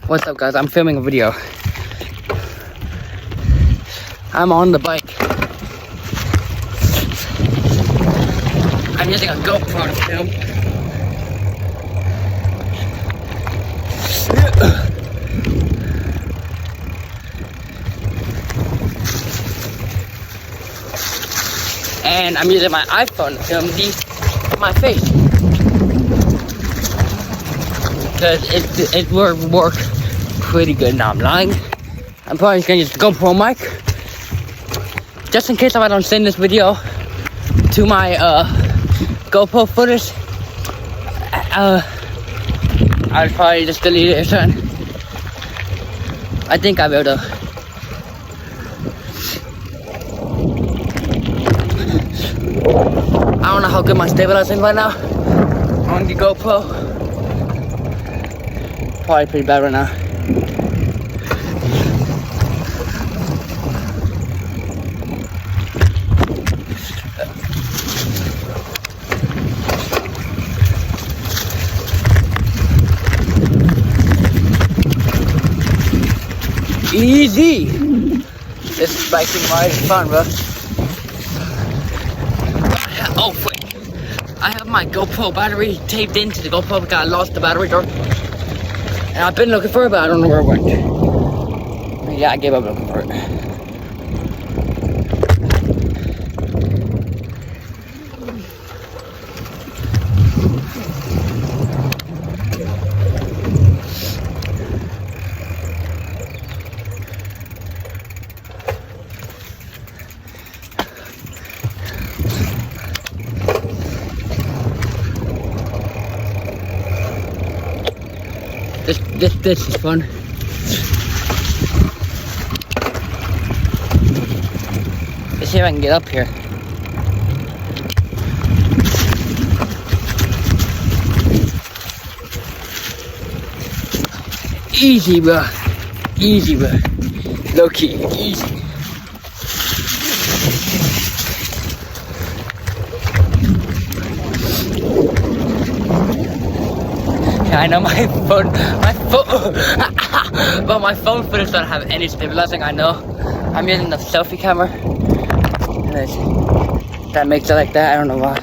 What's up, guys? I'm filming a video. I'm on the bike. I'm using a GoPro to film. And I'm using my iPhone to film my face. Because it will work pretty good. Now I'm lying. I'm probably just gonna use the GoPro mic. Just in case if I don't send this video to my GoPro footage, I'll probably just delete it or something. I think I'll be able to. I don't know how good my stabilizing right now on the GoPro. Probably pretty bad right now. Easy! This biking ride is fun, bro. Oh, wait. I have my GoPro battery taped into the GoPro because I lost the battery door. And I've been looking for it, but I don't know where it went. Yeah, I gave up looking for it. This is fun. Let's see if I can get up here. Easy, bro. Easy, bro. Low key, easy. I know my phone, but my phone footage don't have any stabilizing. I know. I'm using the selfie camera. And that makes it like that. I don't know why.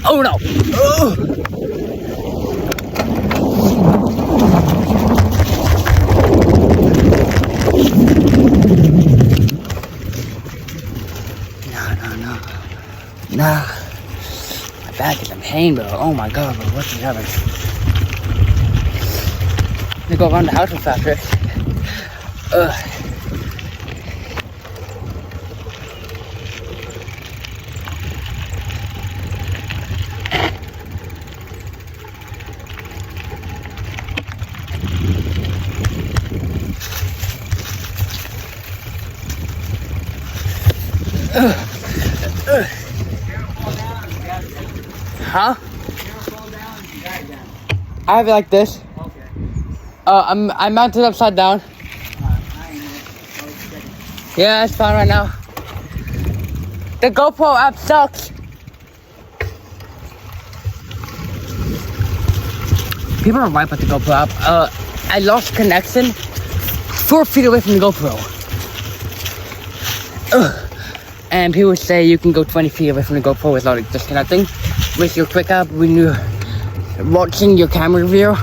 Oh no! Oh. Nah, my back is in pain, bro. Oh my god, bro, what's happening? Let me go around the house real fast, Rick. Huh? I have it like this. Okay. I'm mounted upside down. Yeah, it's fine right now. The GoPro app sucks. People are right about the GoPro app. I lost connection 4 feet away from the GoPro. And people say you can go 20 feet away from the GoPro without it disconnecting. With your quick app, when you're watching your camera view,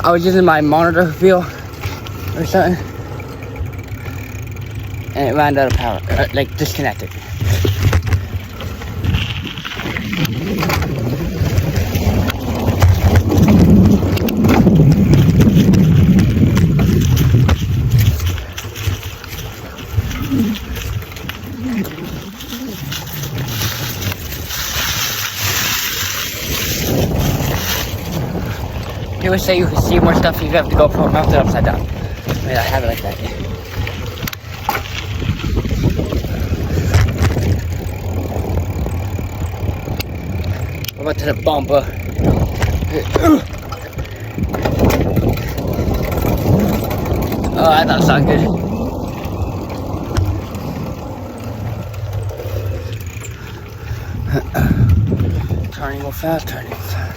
I was using my monitor view or something, and it ran out of power, like disconnected. People say you can see more stuff if you have the GoPro mounted upside down. I mean, I have it like that. What about to the bumper? Oh, that doesn't sound good. turning real fast, turning real fast.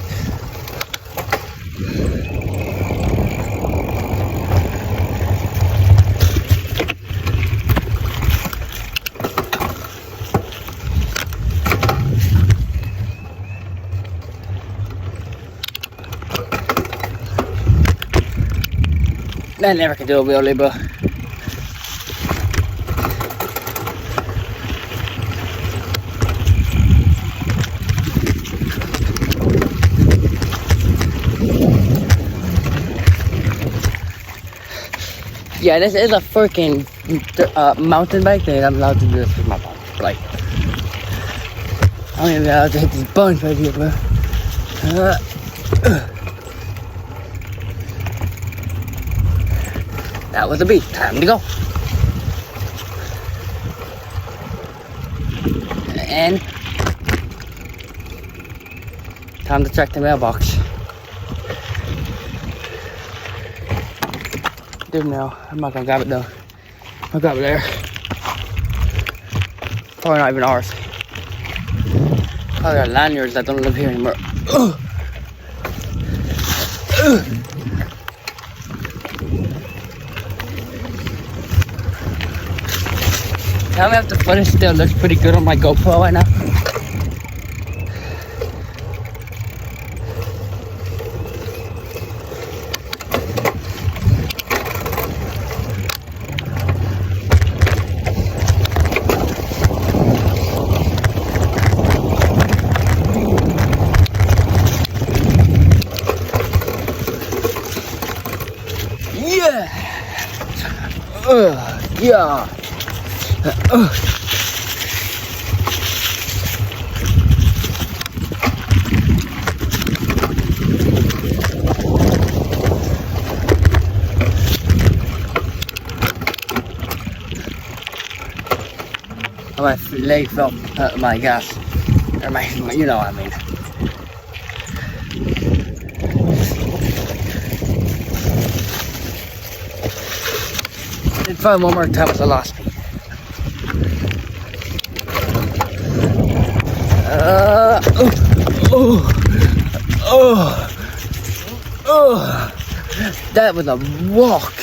I never can do a wheelie, but yeah, this is a freaking mountain bike thing. I'm allowed to do this with my bike. Like, I don't even know how to hit these buttons right here, bro. That was a beat. Time to go. And time to check the mailbox. Dude, no, I'm not gonna grab it though. I'll grab it there. Probably not even ours. Probably our lanyards that don't live here anymore. Tell me if the footage still looks pretty good on my GoPro right now. Yeah! Yeah! My leg felt my gas, or my, you know what I mean. Did find one more time as I lost me. That was a walk.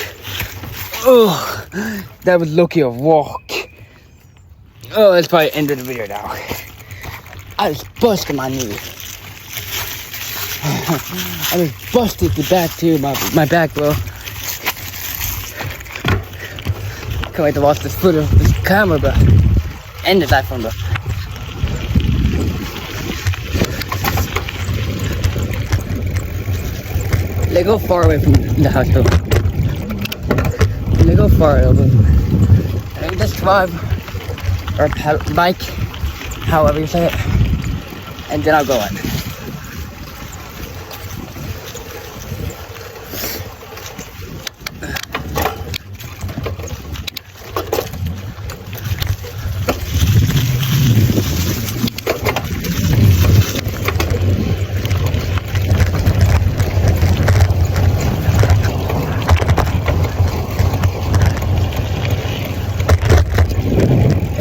That was lucky a walk. Oh, let's probably end the video now. I was busting my knee. I was busted the back too, my back, bro. Can't wait to watch this footage of this camera, bro. End the life one, bro. Let go far away from the house, though. Let go far away. Let me just drive or bike, however you say it, and then I'll go in.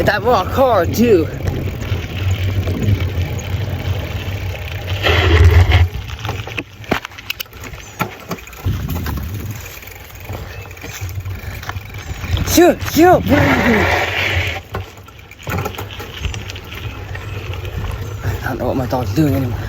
That rock hard too. Shoot, what are you doing? I don't know what my dog's doing anymore.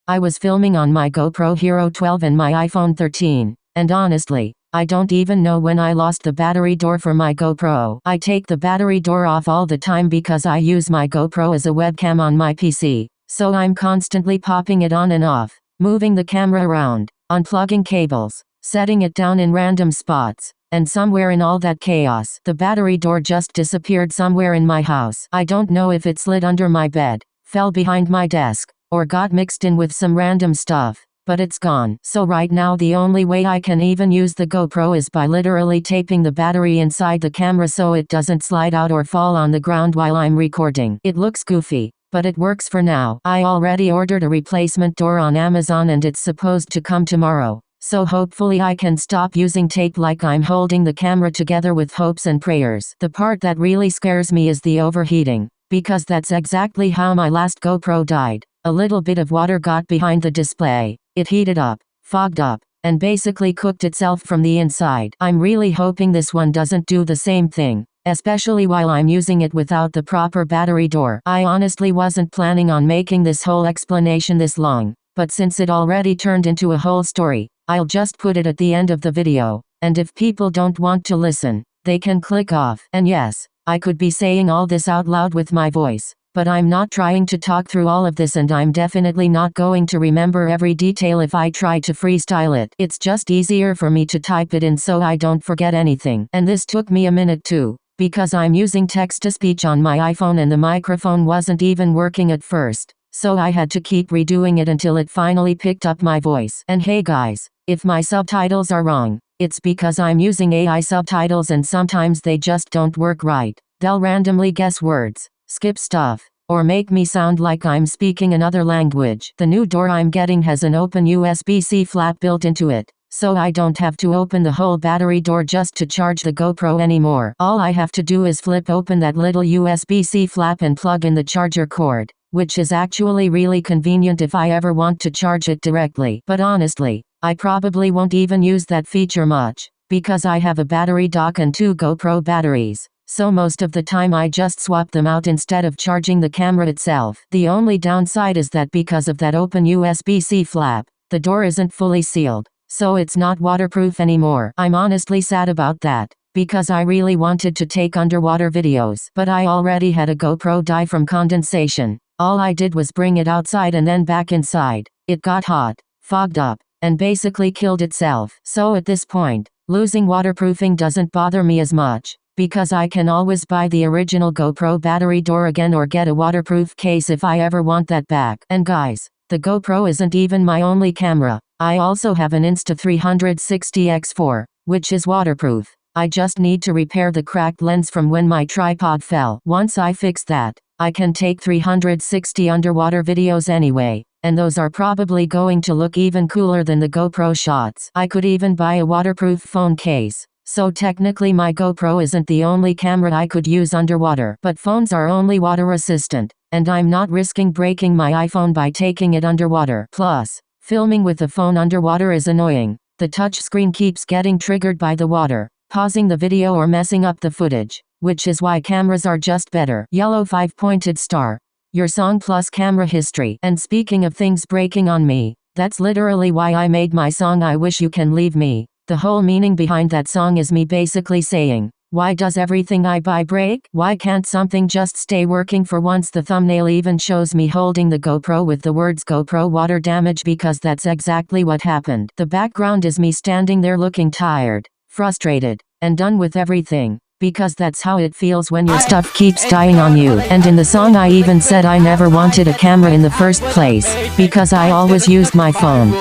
I was filming on my GoPro Hero 12 and my iPhone 13. And honestly, I don't even know when I lost the battery door for my GoPro. I take the battery door off all the time because I use my GoPro as a webcam on my PC, so I'm constantly popping it on and off, moving the camera around, unplugging cables, setting it down in random spots, and somewhere in all that chaos, the battery door just disappeared somewhere in my house. I don't know if it slid under my bed, fell behind my desk, or got mixed in with some random stuff. But it's gone. So right now the only way I can even use the GoPro is by literally taping the battery inside the camera so it doesn't slide out or fall on the ground while I'm recording. It looks goofy, but it works for now. I already ordered a replacement door on Amazon and it's supposed to come tomorrow. So hopefully I can stop using tape like I'm holding the camera together with hopes and prayers. The part that really scares me is the overheating, because that's exactly how my last GoPro died. A little bit of water got behind the display. It heated up, fogged up, and basically cooked itself from the inside. I'm really hoping this one doesn't do the same thing, especially while I'm using it without the proper battery door. I honestly wasn't planning on making this whole explanation this long, but since it already turned into a whole story, I'll just put it at the end of the video, and if people don't want to listen, they can click off. And yes, I could be saying all this out loud with my voice, but I'm not trying to talk through all of this, and I'm definitely not going to remember every detail if I try to freestyle it. It's just easier for me to type it in so I don't forget anything. And this took me a minute too, because I'm using text-to-speech on my iPhone and the microphone wasn't even working at first, so I had to keep redoing it until it finally picked up my voice. And hey guys, if my subtitles are wrong, it's because I'm using AI subtitles and sometimes they just don't work right. They'll randomly guess words, skip stuff, or make me sound like I'm speaking another language. The new door I'm getting has an open USB-C flap built into it, so I don't have to open the whole battery door just to charge the GoPro anymore. All I have to do is flip open that little USB-C flap and plug in the charger cord, which is actually really convenient if I ever want to charge it directly. But honestly, I probably won't even use that feature much, because I have a battery dock and 2 GoPro batteries, so most of the time I just swap them out instead of charging the camera itself. The only downside is that because of that open USB-C flap, the door isn't fully sealed, so it's not waterproof anymore. I'm honestly sad about that, because I really wanted to take underwater videos, but I already had a GoPro die from condensation. All I did was bring it outside and then back inside. It got hot, fogged up, and basically killed itself. So at this point, losing waterproofing doesn't bother me as much, because I can always buy the original GoPro battery door again or get a waterproof case if I ever want that back. And guys, the GoPro isn't even my only camera. I also have an Insta360X4, which is waterproof. I just need to repair the cracked lens from when my tripod fell. Once I fix that, I can take 360 underwater videos anyway, and those are probably going to look even cooler than the GoPro shots. I could even buy a waterproof phone case, so technically my GoPro isn't the only camera I could use underwater. But phones are only water resistant, and I'm not risking breaking my iPhone by taking it underwater. Plus, filming with a phone underwater is annoying. The touch screen keeps getting triggered by the water, pausing the video or messing up the footage, which is why cameras are just better. Yellow 5-pointed star. Your song plus camera history. And speaking of things breaking on me, that's literally why I made my song I Wish You Can Leave Me. The whole meaning behind that song is me basically saying, why does everything I buy break? Why can't something just stay working for once? The thumbnail even shows me holding the GoPro with the words GoPro water damage because that's exactly what happened. The background is me standing there looking tired, frustrated, and done with everything, because that's how it feels when your stuff keeps dying on you. And in the song I even said I never wanted a camera in the first place, because I always used my phone.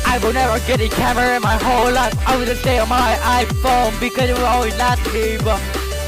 I will never get a camera in my whole life. I will stay on my iPhone because it will always last me, but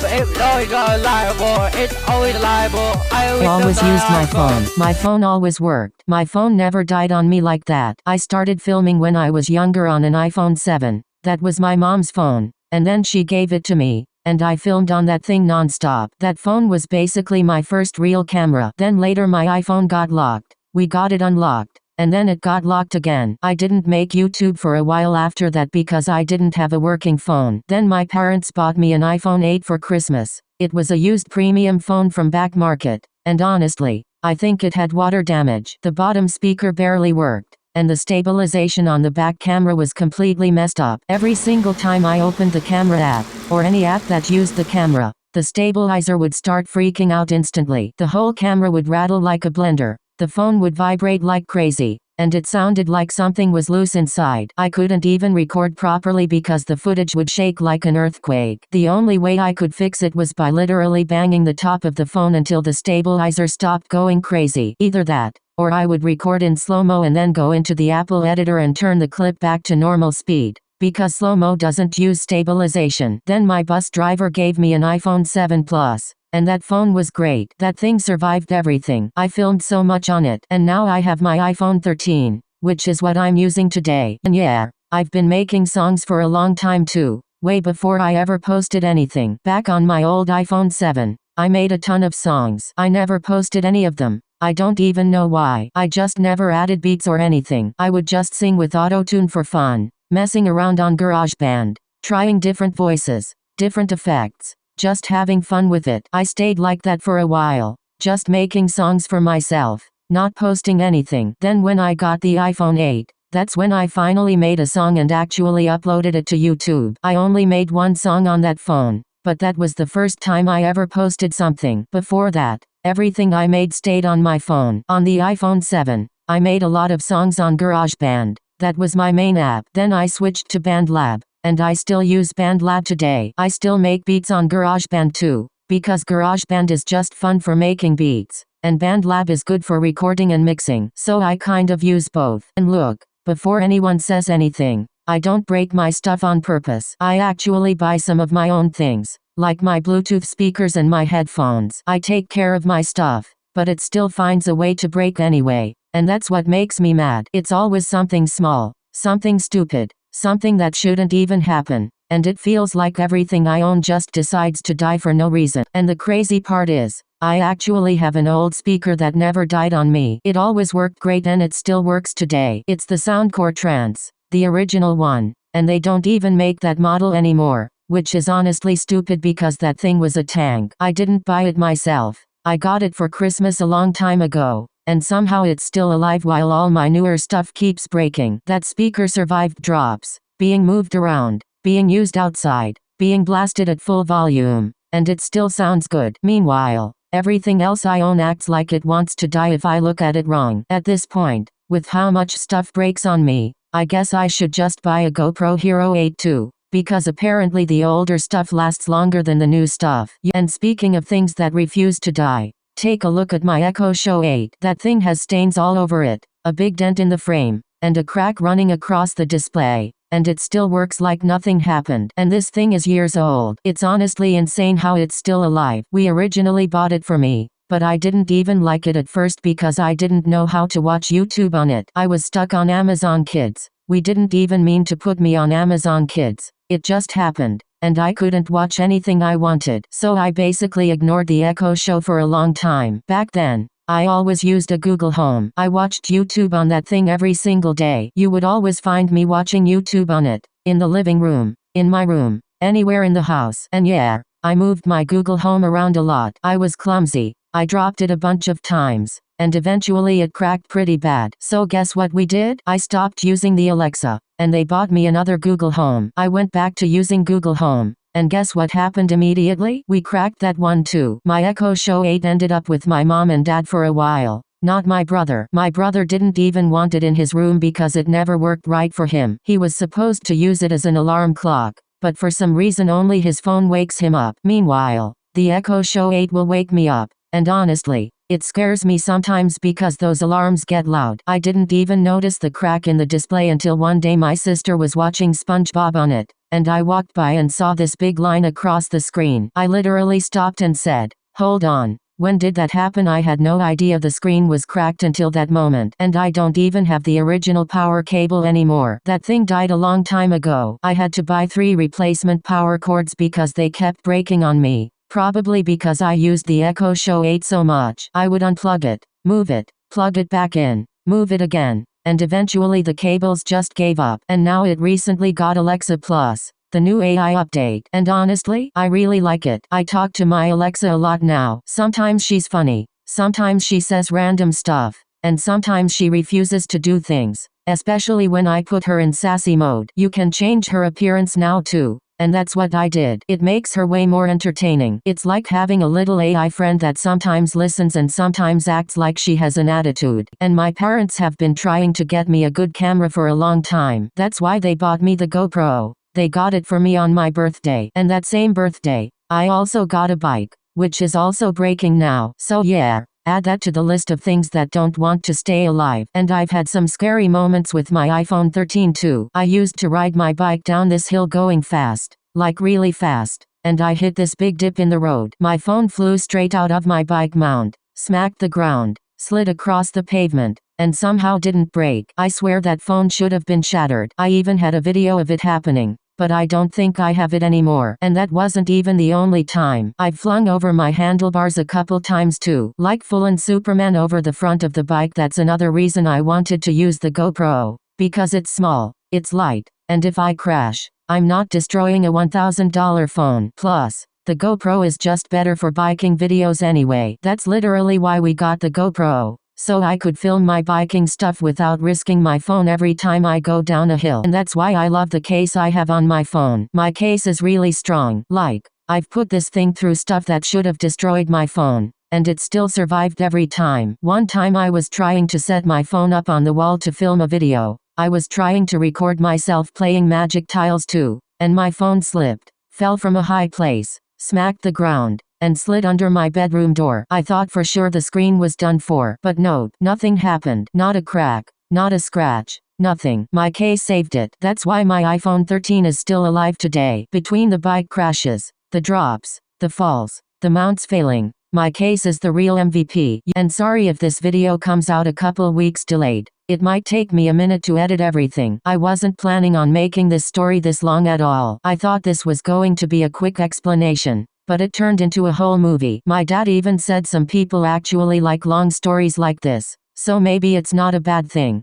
it's always reliable. It's always reliable. I always used my phone. My phone always worked. My phone never died on me like that. I started filming when I was younger on an iPhone 7. That was my mom's phone, and then she gave it to me, and I filmed on that thing non-stop. That phone was basically my first real camera. Then later my iPhone got locked. We got it unlocked, and then it got locked again. I didn't make YouTube for a while after that because I didn't have a working phone. Then my parents bought me an iPhone 8 for Christmas. It was a used premium phone from Back Market, and honestly, I think it had water damage. The bottom speaker barely worked, and the stabilization on the back camera was completely messed up. Every single time I opened the camera app, or any app that used the camera, the stabilizer would start freaking out instantly. The whole camera would rattle like a blender. The phone would vibrate like crazy, and it sounded like something was loose inside. I couldn't even record properly because the footage would shake like an earthquake. The only way I could fix it was by literally banging the top of the phone until the stabilizer stopped going crazy. Either that, or I would record in slow-mo and then go into the Apple editor and turn the clip back to normal speed, because slow-mo doesn't use stabilization. Then my bus driver gave me an iPhone 7 Plus. And that phone was great. That thing survived everything. I filmed so much on it. And now I have my iPhone 13, which is what I'm using today. And yeah, I've been making songs for a long time too, way before I ever posted anything. Back on my old iPhone 7, I made a ton of songs. I never posted any of them. I don't even know why. I just never added beats or anything. I would just sing with autotune for fun, messing around on GarageBand, trying different voices, different effects, just having fun with it. I stayed like that for a while, just making songs for myself, not posting anything. Then when I got the iPhone 8, that's when I finally made a song and actually uploaded it to YouTube. I only made one song on that phone, but that was the first time I ever posted something. Before that, everything I made stayed on my phone. On the iPhone 7, I made a lot of songs on GarageBand. That was my main app. Then I switched to BandLab, and I still use BandLab today. I still make beats on GarageBand too, because GarageBand is just fun for making beats, and BandLab is good for recording and mixing. So I kind of use both. And look, before anyone says anything, I don't break my stuff on purpose. I actually buy some of my own things, like my Bluetooth speakers and my headphones. I take care of my stuff, but it still finds a way to break anyway, and that's what makes me mad. It's always something small, something stupid, something that shouldn't even happen, and it feels like everything I own just decides to die for no reason. And the crazy part is, I actually have an old speaker that never died on me. It always worked great and it still works today. It's the Soundcore Trance, the original one, and they don't even make that model anymore, which is honestly stupid because that thing was a tank. I didn't buy it myself. I got it for Christmas a long time ago, and somehow it's still alive while all my newer stuff keeps breaking. That speaker survived drops, being moved around, being used outside, being blasted at full volume, and it still sounds good. Meanwhile, everything else I own acts like it wants to die if I look at it wrong. At this point, with how much stuff breaks on me, I guess I should just buy a GoPro Hero 8 too, because apparently the older stuff lasts longer than the new stuff. And speaking of things that refuse to die, take a look at my Echo Show 8. That thing has stains all over it, a big dent in the frame, and a crack running across the display, and it still works like nothing happened. And this thing is years old. It's honestly insane how it's still alive. We originally bought it for me, but I didn't even like it at first because I didn't know how to watch YouTube on it. I was stuck on Amazon Kids. We didn't even mean to put me on Amazon Kids. It just happened, and I couldn't watch anything I wanted. So I basically ignored the Echo Show for a long time. Back then, I always used a Google Home. I watched YouTube on that thing every single day. You would always find me watching YouTube on it, in the living room, in my room, anywhere in the house. And yeah, I moved my Google Home around a lot. I was clumsy. I dropped it a bunch of times, and eventually it cracked pretty bad. So guess what we did? I stopped using the Alexa, and they bought me another Google Home. I went back to using Google Home, and guess what happened immediately? We cracked that one too. My Echo Show 8 ended up with my mom and dad for a while, not my brother. My brother didn't even want it in his room because it never worked right for him. He was supposed to use it as an alarm clock, but for some reason only his phone wakes him up. Meanwhile, the Echo Show 8 will wake me up, and honestly, it scares me sometimes because those alarms get loud. I didn't even notice the crack in the display until one day my sister was watching SpongeBob on it, and I walked by and saw this big line across the screen. I literally stopped and said, "Hold on, when did that happen?" I had no idea the screen was cracked until that moment, and I don't even have the original power cable anymore. That thing died a long time ago. I had to buy 3 replacement power cords because they kept breaking on me. Probably because I used the Echo Show 8 so much. I would unplug it, move it, plug it back in, move it again, and eventually the cables just gave up. And now it recently got Alexa Plus, the new AI update. And honestly, I really like it. I talk to my Alexa a lot now. Sometimes she's funny, sometimes she says random stuff, and sometimes she refuses to do things, especially when I put her in sassy mode. You can change her appearance now too. And that's what I did. It makes her way more entertaining. It's like having a little AI friend that sometimes listens and sometimes acts like she has an attitude. And my parents have been trying to get me a good camera for a long time. That's why they bought me the GoPro. They got it for me on my birthday. And that same birthday, I also got a bike, which is also breaking now. So yeah, add that to the list of things that don't want to stay alive. And I've had some scary moments with my iPhone 13 too. I used to ride my bike down this hill going fast, like really fast, and I hit this big dip in the road. My phone flew straight out of my bike mount, smacked the ground, slid across the pavement, and somehow didn't break. I swear that phone should have been shattered. I even had a video of it happening, but I don't think I have it anymore. And that wasn't even the only time. I've flung over my handlebars a couple times too, like full-on Superman over the front of the bike. That's another reason I wanted to use the GoPro, because it's small, it's light, and if I crash, I'm not destroying a $1,000 phone. Plus, the GoPro is just better for biking videos anyway. That's literally why we got the GoPro, so I could film my biking stuff without risking my phone every time I go down a hill. And that's why I love the case I have on my phone. My case is really strong. Like, I've put this thing through stuff that should have destroyed my phone, and it still survived every time. One time I was trying to set my phone up on the wall to film a video. I was trying to record myself playing Magic Tiles 2, and my phone slipped, fell from a high place, smacked the ground, and slid under my bedroom door. I thought for sure the screen was done for, but no, nothing happened. Not a crack, not a scratch, nothing. My case saved it. That's why my iPhone 13 is still alive today. Between the bike crashes, the drops, the falls, the mounts failing, my case is the real MVP. And sorry if this video comes out a couple weeks delayed. It might take me a minute to edit everything. I wasn't planning on making this story this long at all. I thought this was going to be a quick explanation, but it turned into a whole movie. My dad even said some people actually like long stories like this, so maybe it's not a bad thing.